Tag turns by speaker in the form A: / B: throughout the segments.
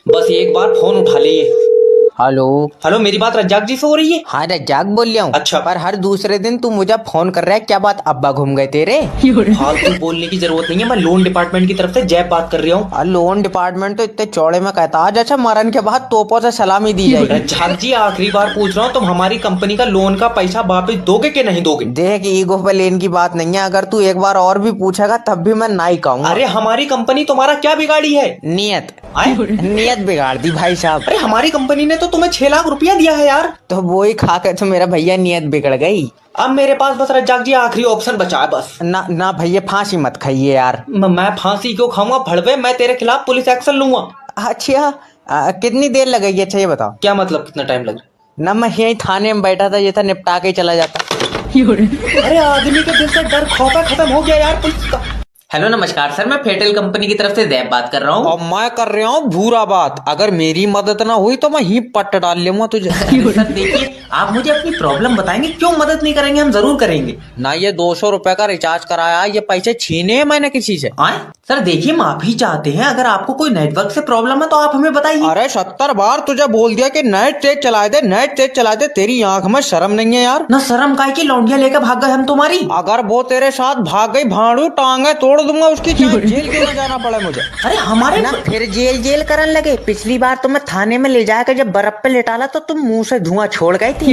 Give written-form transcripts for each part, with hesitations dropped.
A: बस एक बार फोन उठा लिए।
B: हेलो।
A: हेलो, मेरी बात रज्जाक जी से हो रही है?
B: हाँ रज्जाक बोल रहा हूँ।
A: अच्छा।
B: पर हर दूसरे दिन तू मुझे फोन कर रहा है, क्या बात? अब्बा घूम गए तेरे?
A: फालतू बोलने की जरूरत नहीं है। मैं लोन डिपार्टमेंट की तरफ से जैब बात कर रहा हूँ।
B: लोन डिपार्टमेंट तो इतने चौड़े में कहता आज अच्छा मरण के बाद तोपों से सलामी दी जाएगी।
A: रज्जाक जी, आखिरी बार पूछ रहा हूँ, तुम हमारी कंपनी का लोन का पैसा वापस दोगे कि नहीं दोगे?
B: देख, ईगो पे लेन की बात नहीं है, अगर तू एक बार और भी पूछेगा तब भी मैं नहीं कहूँगा।
A: अरे हमारी कंपनी तुम्हारा क्या बिगाड़ी है?
B: नियत
A: आए?
B: नियत बिगाड़ दी भाई साहब।
A: अरे हमारी कंपनी ने तो तुम्हें 6 लाख रुपया दिया है यार।
B: तो वो ही खा कर तो मेरा भैया नियत बिगड़ गई।
A: अब मेरे पास बस रज्जाक जी आखिरी ऑप्शन बचा है बस।
B: ना ना भैया, फांसी मत खाइए यार।
A: मैं फांसी क्यों खाऊंगा? भड़वे, मैं तेरे खिलाफ पुलिस एक्शन लूंगा।
B: अच्छा, कितनी देर लगेगी? अच्छा ये बताओ।
A: क्या मतलब कितना टाइम लगे?
B: ना मैं यही थाने में बैठा था, ये था निपटा के ही चला जाता।
A: अरे आदमी के दिल से डर खौफा खत्म हो गया यार पुलिस का। हेलो नमस्कार सर, मैं फेटल कंपनी की तरफ से जैब बात कर रहा हूँ।
B: और मैं कर रहा हूँ भूरा बात। अगर मेरी मदद ना हुई तो मैं ही पट्ट डाल लूंगा तुझे।
A: सर देखिए, आप मुझे अपनी प्रॉब्लम बताएंगे, क्यों मदद नहीं करेंगे? हम जरूर करेंगे।
B: ना ये 200 रुपए का रिचार्ज कराया, ये पैसे छीने हैं मैंने किसी से।
A: आए? सर देखिए, माफी चाहते हैं, अगर आपको कोई नेटवर्क से प्रॉब्लम है तो आप हमें बताइए।
B: अरे 70 बार तुझे बोल दिया कि नेट तेज चला दे, नेट तेज चला दे। तेरी आंख में शर्म नहीं है यार?
A: ना शर्म काहे की, लौंडिया लेकर भाग गए हम तुम्हारी।
B: अगर वो तेरे साथ भाग गई, भाड़ू टांगे तोड़ दूंगा उसकी, चाहे जेल क्यों ना जाना पड़े मुझे।
A: अरे हमारे
B: ना फिर जेल जेल करने लगे। पिछली बार तुम्हें थाने में ले जाकर जब बर्फ पे लेटाला तो तुम मुंह से धुआं छोड़ गई थी।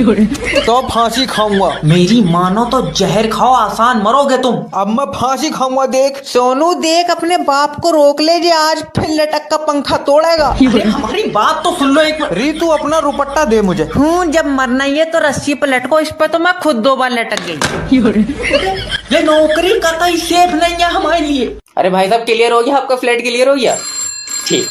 B: तो फांसी खाऊंगा।
A: मेरी मानो तो जहर खाओ, आसान मरोगे तुम।
B: अब मैं फांसी खाऊंगा। देख सोनू, देख अपने बाप को रोक ले, जे आज फिर लटक का पंखा तोड़ेगा।
A: अरे हमारी बात तो सुन लो एक बार।
B: रीतू अपना रुपट्टा दे मुझे। जब मरना ही है तो रस्सी पे लटको। इस पे तो मैं खुद 2 बार लटक गई।
A: ये नौकरी कतई सेफ नहीं है हमारे लिए। अरे भाई साहब, क्लियर हो गया? आपका फ्लैट क्लियर हो गया? ठीक।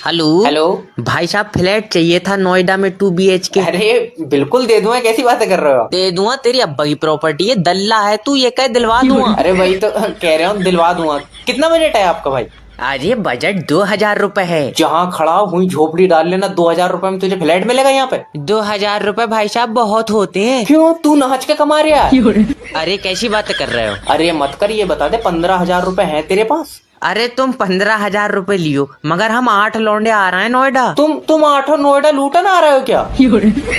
B: हेलो
A: हेलो
B: भाई साहब, फ्लैट चाहिए था नोएडा में 2 BHK।
A: अरे बिल्कुल दे दूंगा, कैसी बातें कर रहे हो?
B: दे दूंगा, तेरी अब्बा की प्रॉपर्टी है, दल्ला है तू, ये कह दिलवा दूंगा।
A: अरे वही तो कह रहे हो, दिलवा दूंगा। कितना बजट है आपका भाई?
B: अरे बजट 2000 रुपए है।
A: जहाँ खड़ा हुई झोपड़ी डाल लेना, 2000 रुपए में तुझे फ्लैट मिलेगा यहाँ पे?
B: 2000 रुपए भाई साहब बहुत होते हैं।
A: क्यों, तू नाच के कमा रहा है?
B: अरे कैसी बातें कर रहे हो?
A: अरे मत कर, ये बता दे 15,000 रुपए हैं तेरे पास?
B: अरे तुम 15,000 रुपए लियो, मगर हम 8 लौंडे आ रहे हैं नोएडा।
A: तुम 8 नोएडा लूटन आ रहे हो क्या?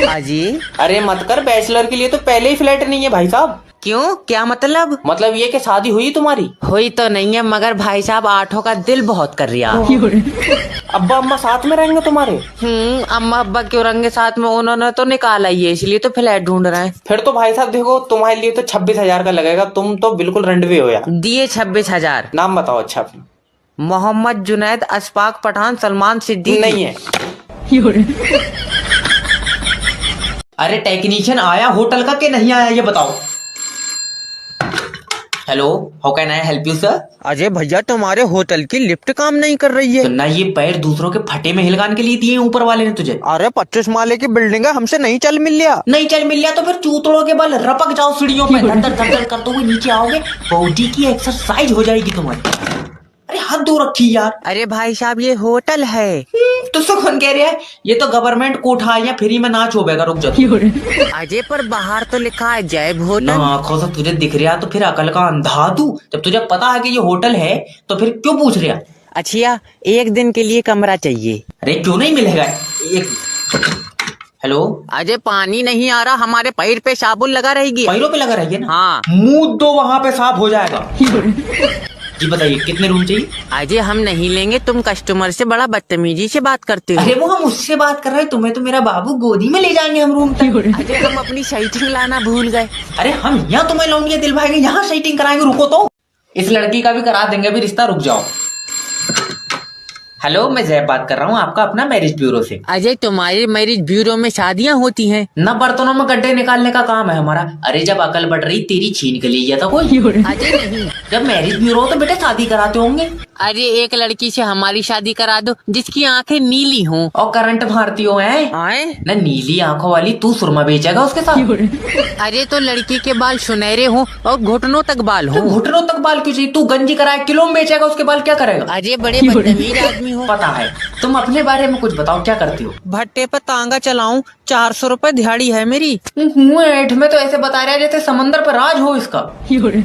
B: अजी
A: अरे मत कर, बैचलर के लिए तो पहले ही फ्लैट नहीं है भाई साहब।
B: क्यों, क्या मतलब?
A: मतलब ये कि शादी हुई तुम्हारी?
B: हुई तो नहीं है, मगर भाई साहब 8 का दिल बहुत कर रहा।
A: अब्बा अम्मा साथ में रहेंगे तुम्हारे?
B: अम्मा अब्बा क्यों रहेंगे साथ में? उन्होंने तो निकाला ही है, इसलिए तो फ्लैट ढूंढ रहे हैं।
A: फिर तो भाई साहब देखो, तुम्हारे लिए तो 26,000 का लगेगा। तुम तो बिल्कुल रंडवे हो यार।
B: दिए 26,000।
A: नाम बताओ अच्छा अपना।
B: मोहम्मद जुनैद, अशफाक पठान, सलमान सिद्दीकी।
A: नहीं है। अरे टेक्नीशियन आया होटल का कि नहीं आया, ये बताओ। Hello, how can I help you sir?
B: Ajay भैया, तुम्हारे होटल की लिफ्ट काम नहीं कर रही है।
A: तो ना ये पैर दूसरों के फटे में हिलगान के लिए दिए ऊपर वाले ने तुझे?
B: अरे 25 माले की बिल्डिंग है, हमसे नहीं चल मिल लिया।
A: नहीं चल मिल लिया तो फिर चूतड़ों के बल रपक जाओ सीढ़ियों पे, धड़ धड़ धड़ करते हुए नीचे आओगे, बॉडी की एक्सरसाइज हो जाएगी तुम्हारी। अरे हाथ दो रखी यार।
B: अरे भाई साहब, ये होटल है।
A: तुझसे कौन कह रहा है? ये तो गवर्नमेंट कोठा है, फ्री में नाच होगा। रुक जा।
B: अजय पर बाहर तो लिखा है जैब होटल।
A: ना आंखों से तुझे दिख रहा तो फिर अकल का अंधा तू। जब तुझे पता है कि ये होटल है तो फिर क्यों पूछ रहा?
B: अच्छा, एक दिन के लिए कमरा चाहिए।
A: अरे क्यों नहीं मिलेगा? एक हेलो,
B: अजय पानी नहीं आ रहा, हमारे पैर पे साबुन लगा रहेगी।
A: पैरों पे लगा रहिए ना।
B: हाँ।
A: मुंह दो, वहां पे साफ हो जाएगा। जी बताइए कितने रूम चाहिए?
B: अजय हम नहीं लेंगे, तुम कस्टमर से बड़ा बदतमीजी से बात करते हो।
A: अरे वो हम उससे बात कर रहे हैं, तुम्हें तो मेरा बाबू गोदी में ले जाएंगे हम रूम तक।
B: अजय हम अपनी सेटिंग लाना भूल गए।
A: अरे हम यहाँ तुम्हें लौंडिया दिलवाएंगे, यहाँ सेटिंग कराएंगे। रुको तो, इस लड़की का भी करा देंगे अभी रिश्ता। रुक जाओ। हेलो, मैं जैब बात कर रहा हूँ, आपका अपना मैरिज ब्यूरो से।
B: अजय तुम्हारे मैरिज ब्यूरो में शादियाँ होती हैं?
A: न बर्तनों में गड्ढे निकालने का काम है हमारा। अरे जब अकल बढ़ रही तेरी छीन के लिए था कोई?
B: अजय नहीं।
A: जब मैरिज ब्यूरो हो तो बेटे शादी कराते होंगे।
B: अरे एक लड़की से हमारी शादी करा दो जिसकी आंखें नीली हों
A: और करंट मारती हो हैं?
B: आए
A: न नीली आंखों वाली तू सुरमा बेचेगा उसके साथ?
B: अरे तो लड़की के बाल सुनहरे हों और घुटनों तक बाल
A: तो
B: हों।
A: घुटनों तक बाल क्यों चाहिए? तू गंजी कराए किलो में बेचेगा, उसके बाल क्या करेगा?
B: अरे बड़े बदतमीज आदमी हो।
A: पता है। तुम अपने बारे में कुछ बताओ, क्या करती हो?
B: भट्टे पर तांगा चलाऊं, 400 रुपए दिहाड़ी है मेरी।
A: ऐठ में तो ऐसे बता रहा है जैसे समंदर पर राज हो इसका।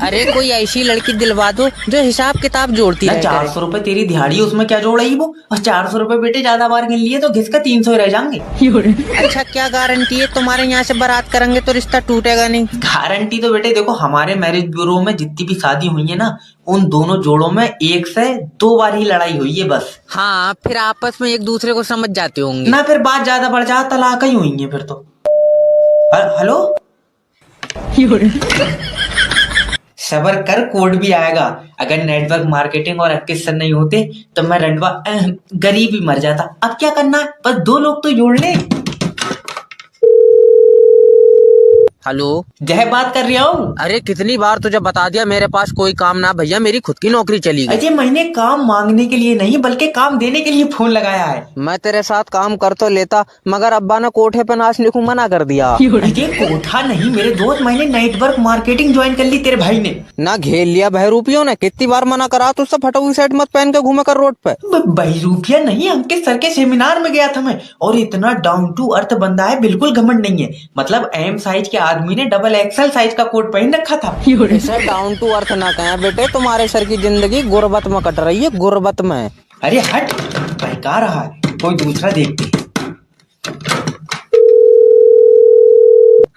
B: अरे कोई ऐसी लड़की दिलवा दो जो हिसाब किताब जोड़ती रहे।
A: 500 रुपए तेरी दिहाड़ी, उसमें क्या जोड़ रही वो? और 400 रुपए बेटे ज्यादा बार गिन लिए तो घिसका 300 ही रह जाएंगे।
B: अच्छा क्या गारंटी है तुम्हारे यहाँ से बारात करेंगे तो रिश्ता टूटेगा नहीं?
A: गारंटी तो बेटे देखो, हमारे मैरिज ब्यूरो में जितनी भी शादी हुई है ना, उन दोनों जोड़ों में 1 से 2 बार ही लड़ाई हुई है बस।
B: हाँ फिर आपस में एक दूसरे को समझ जाते होंगे
A: ना, फिर बात ज्यादा बढ़ जाए तलाक ही हुई है फिर तो। हेलो, सबर कर, कोड भी आएगा। अगर नेटवर्क मार्केटिंग और 21 सन नहीं होते तो मैं रंडवा गरीब ही मर जाता। अब क्या करना है, बस 2 लोग तो जोड़ ले।
B: हेलो,
A: जय बात कर रहा हूँ।
B: अरे कितनी बार तुझे बता दिया मेरे पास कोई काम ना भैया, मेरी खुद की नौकरी चली गई।
A: अजय, मैंने काम मांगने के लिए नहीं बल्कि काम देने के लिए फोन लगाया है।
B: मैं तेरे साथ काम कर तो लेता, मगर अब्बा ने कोठे पे नाच लिखूं मना कर दिया।
A: अजय कोठा नहीं मेरे दोस्त, मैंने नेटवर्क मार्केटिंग ज्वाइन कर ली तेरे भाई ने।
B: ना घेर लिया बहरूपियों ने, कितनी बार मना करा तुझसे फटोगी सेट मत पहन के घूमे कर रोड पे।
A: बहरूपिया नहीं, अंकित सर के सेमिनार में गया था मैं, और इतना डाउन टू अर्थ बंदा है, बिल्कुल घमंड नहीं है। मतलब एम साइज के आदमी ने डबल एक्सएल साइज का कोट पहन रखा था।
B: इसे डाउन टू अर्थ ना कहें बेटे, तुम्हारे सर की जिंदगी गुर्बत में कट रही है, गुर्बत में।
A: अरे हट, बहका रहा है, कोई दूसरा देखते हैं।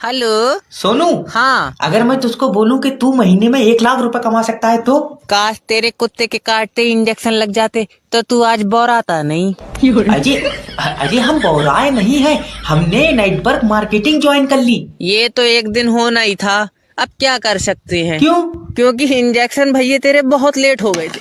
B: हेलो
A: सोनू।
B: हाँ,
A: अगर मैं तुझको बोलूं कि तू महीने में 1 लाख रुपए कमा सकता है तो?
B: काश तेरे कुत्ते के काटते इंजेक्शन लग जाते तो तू आज बोराता नहीं।
A: अजय अजय, हम बौराए नहीं हैं, हमने नेटवर्क मार्केटिंग ज्वाइन कर ली।
B: ये तो एक दिन होना ही था, अब क्या कर सकते हैं।
A: क्यों?
B: क्योंकि इंजेक्शन भैया तेरे बहुत लेट हो गए थे।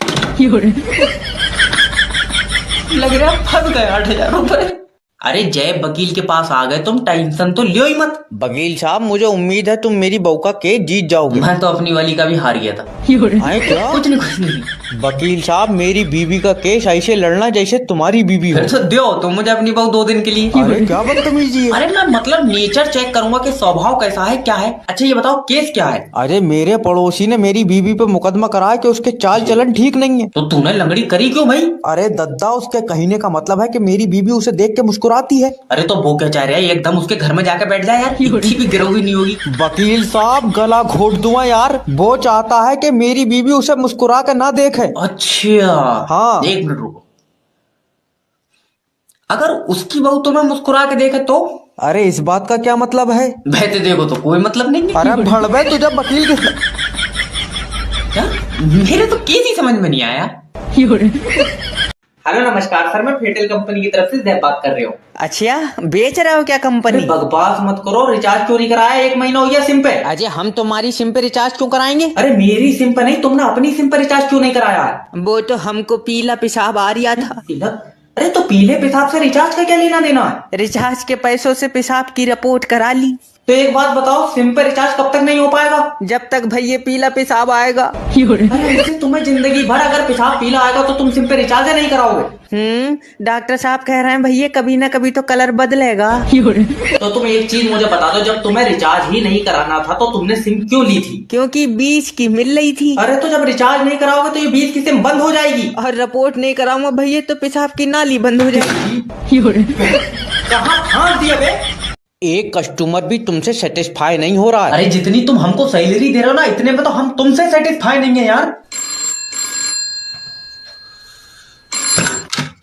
A: लग रहा फंस गए 8,000 रुपए। अरे जय वकील के पास आ गए तुम, टेंशन तो लियो ही मत।
B: वकील साहब मुझे उम्मीद है तुम मेरी बहू का केस जीत जाओगे।
A: मैं तो अपनी वाली का भी हार गया था।
B: आए क्या?
A: कुछ नहीं।
B: वकील साहब मेरी बीवी का केस ऐसे लड़ना जैसे तुम्हारी बीवी हो।
A: फिर तो दो तो मुझे अपनी बहू 2 दिन के लिए।
B: अरे क्या बदतमीजी है।
A: अरे मैं मतलब नेचर चेक करूंगा कि स्वभाव कैसा है क्या है। अच्छा ये बताओ केस क्या है?
B: अरे मेरे पड़ोसी ने मेरी बीवी पे मुकदमा कराया कि उसके चाल चलन ठीक नहीं है।
A: तो तूने लंगड़ी करी क्यों भाई?
B: अरे दद्दा, उसके कहने का मतलब है कि मेरी बीवी उसे देख के मुस्कुराती है।
A: अरे तो वो क्या चाह रहा है, एकदम उसके घर में जाके बैठ जाए यार, इतनी भी गिरोगी नहीं होगी।
B: वकील साहब गला घोट दूंगा यार, वो चाहता है कि मेरी बीवी उसे मुस्कुरा कर ना देखे।
A: अच्छा
B: हाँ।
A: 1 मिनट रुको, अगर उसकी बहू तुम्हें मुस्कुरा के देखे तो?
B: अरे इस बात का क्या मतलब है?
A: बहते देखो तो कोई मतलब नहीं है।
B: अरे भड़वे तुझे वकील के
A: क्या? मेरे तो केस ही समझ में नहीं आया। हेलो नमस्कार सर, मैं फेटल कंपनी की तरफ से जय बात कर रही हूँ।
B: अच्छा बेच रहे हो क्या कंपनी?
A: बकवास मत करो, रिचार्ज चोरी कराया 1 महीना हो गया सिम पे।
B: अजय हम तुम्हारी सिम पे रिचार्ज क्यों कराएंगे?
A: अरे मेरी सिम पे नहीं, तुमने अपनी सिम पे रिचार्ज क्यों नहीं कराया है?
B: वो तो हमको पीला पेशाब आ रहा था।
A: अरे तो पीले पेशाब से रिचार्ज का क्या लेना देना है?
B: रिचार्ज के पैसों से पेशाब की रिपोर्ट करा ली।
A: तो एक बात बताओ, सिम पे रिचार्ज कब तक नहीं हो पाएगा?
B: जब तक भैया पीला पेशाब आएगा।
A: अरे ऐसे तुम्हें जिंदगी भर अगर पेशाब पीला आएगा तो तुम सिम पे रिचार्ज नहीं कराओगे?
B: डॉक्टर साहब कह रहे हैं भैया कभी ना कभी तो कलर बदलेगा।
A: तो तुम एक चीज मुझे बता दो, जब तुम्हें रिचार्ज ही नहीं कराना था तो तुमने सिम क्यों ली थी?
B: क्योंकि 20 की मिल रही थी।
A: अरे तो जब रिचार्ज नहीं कराओगे तो ये 20 की सिम बंद हो जाएगी।
B: और रिपोर्ट नहीं कराऊंगा भैया तो पेशाब की नाली बंद हो जाएगी।
A: कहाँ फांस दिया बे?
B: एक कस्टमर भी तुमसे सेटिस्फाई नहीं हो रहा है।
A: अरे जितनी तुम हमको सैलरी दे रहे हो ना, इतने में तो हम तुमसे सेटिस्फाई नहीं है यार।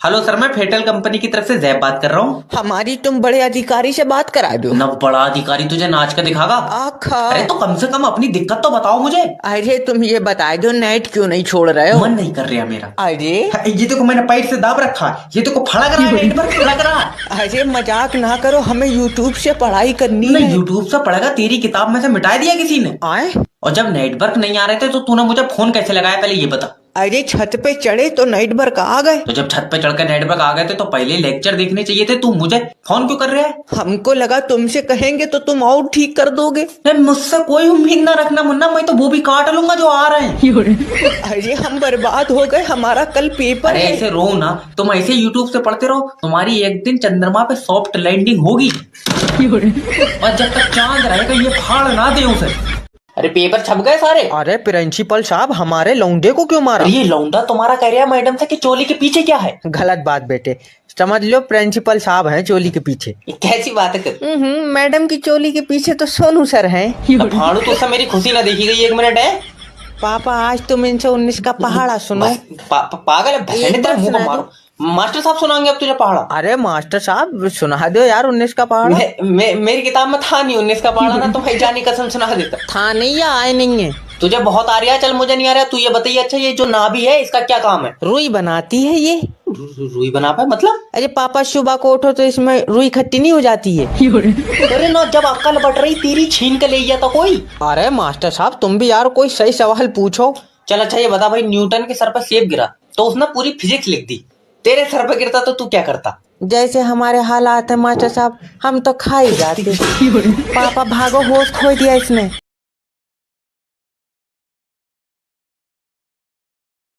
A: हेलो सर, मैं फेटल कंपनी की तरफ से जय बात कर रहा हूँ।
B: हमारी तुम बड़े अधिकारी से बात करा दो।
A: न बड़ा अधिकारी तुझे नाच कर दिखागा।
B: आखा।
A: अरे तो कम से कम अपनी दिक्कत तो बताओ मुझे।
B: अरे तुम ये बता दो नेट क्यों नहीं छोड़ रहे हो?
A: मन नहीं कर रहा मेरा।
B: अरे
A: ये तो मैंने पैर से दाब रखा है, ये तो फड़क रहा है, नेट पर फड़क रहा है।
B: अरे मजाक ना करो, हमें यूट्यूब से पढ़ाई करनी है।
A: यूट्यूब से पढ़ेगा, तेरी किताब में से मिटा दिया किसी ने।
B: आए?
A: और जब नेटवर्क नहीं आ रहे थे तो तूने मुझे फोन कैसे लगाया, पहले ये बता।
B: अरे छत पे चढ़े तो नेटवर्क आ गए।
A: तो जब छत पे चढ़कर नेटवर्क आ गए थे तो पहले लेक्चर देखने चाहिए थे, तू मुझे फोन क्यों कर रहा है?
B: हमको लगा तुमसे कहेंगे तो तुम और ठीक कर दोगे।
A: मुझसे कोई उम्मीद ना रखना मुन्ना, मैं तो वो भी काट लूंगा जो आ रहे हैं।
B: अरे हम बर्बाद हो गए, हमारा कल पेपर है।
A: ऐसे रो ना, तुम ऐसे यूट्यूब से पढ़ते रहो, तुम्हारी एक दिन चंद्रमा पे सॉफ्ट लैंडिंग होगी। और जब तक चांद रहेगा ये फाड़ ना दे उसे। अरे पेपर छप गए सारे।
B: अरे प्रिंसिपल साहब हमारे लौंडे को क्यों मारा?
A: ये लौंडा तुम्हारा कह रहा है मैडम से कि चोली के पीछे क्या है?
B: गलत बात बेटे, समझ लो प्रिंसिपल साहब हैं चोली के पीछे।
A: कैसी बात है?
B: मैडम की चोली के पीछे तो सोनू सर हैं।
A: फाड़ू तो मेरी खुशी ना देखी गई 1 मिनट है।
B: पापा आज तुम इनसे 19 का पहाड़ा सुनो।
A: पागल है, भैंस तेरे मुंह को मारो। मास्टर साहब सुनाएंगे अब तुझे पहाड़ा।
B: अरे मास्टर साहब सुना दो यार 19 का पहाड़ा।
A: मेरी किताब में था नहीं 19 का पहाड़ा ना, तो भाई जानी कसम सुना देता।
B: था नहीं या आए नहीं है?
A: तुझे बहुत आ रहा है, चल मुझे नहीं आ रहा। तू ये बताइए, अच्छा ये जो नाभि है इसका क्या काम है?
B: रुई बनाती है ये।
A: रुई बना पाए मतलब?
B: अरे पापा सुबह को उठो तो इसमें रुई खट्टी नहीं हो जाती है।
A: अरे ना, जब अक्ल बट रही तेरी छीन के ले गया तो कोई।
B: अरे मास्टर साहब तुम भी यार कोई सही सवाल पूछो।
A: चल अच्छा ये बता भाई, न्यूटन के सर पर सेब गिरा तो उसने पूरी फिजिक्स लिख दी, तेरे सर पर गिरता तो तू क्या करता?
B: जैसे हमारे हालात है मास्टर साहब, हम तो खा ही जाते। पापा भागो, होश खो दिया इसने।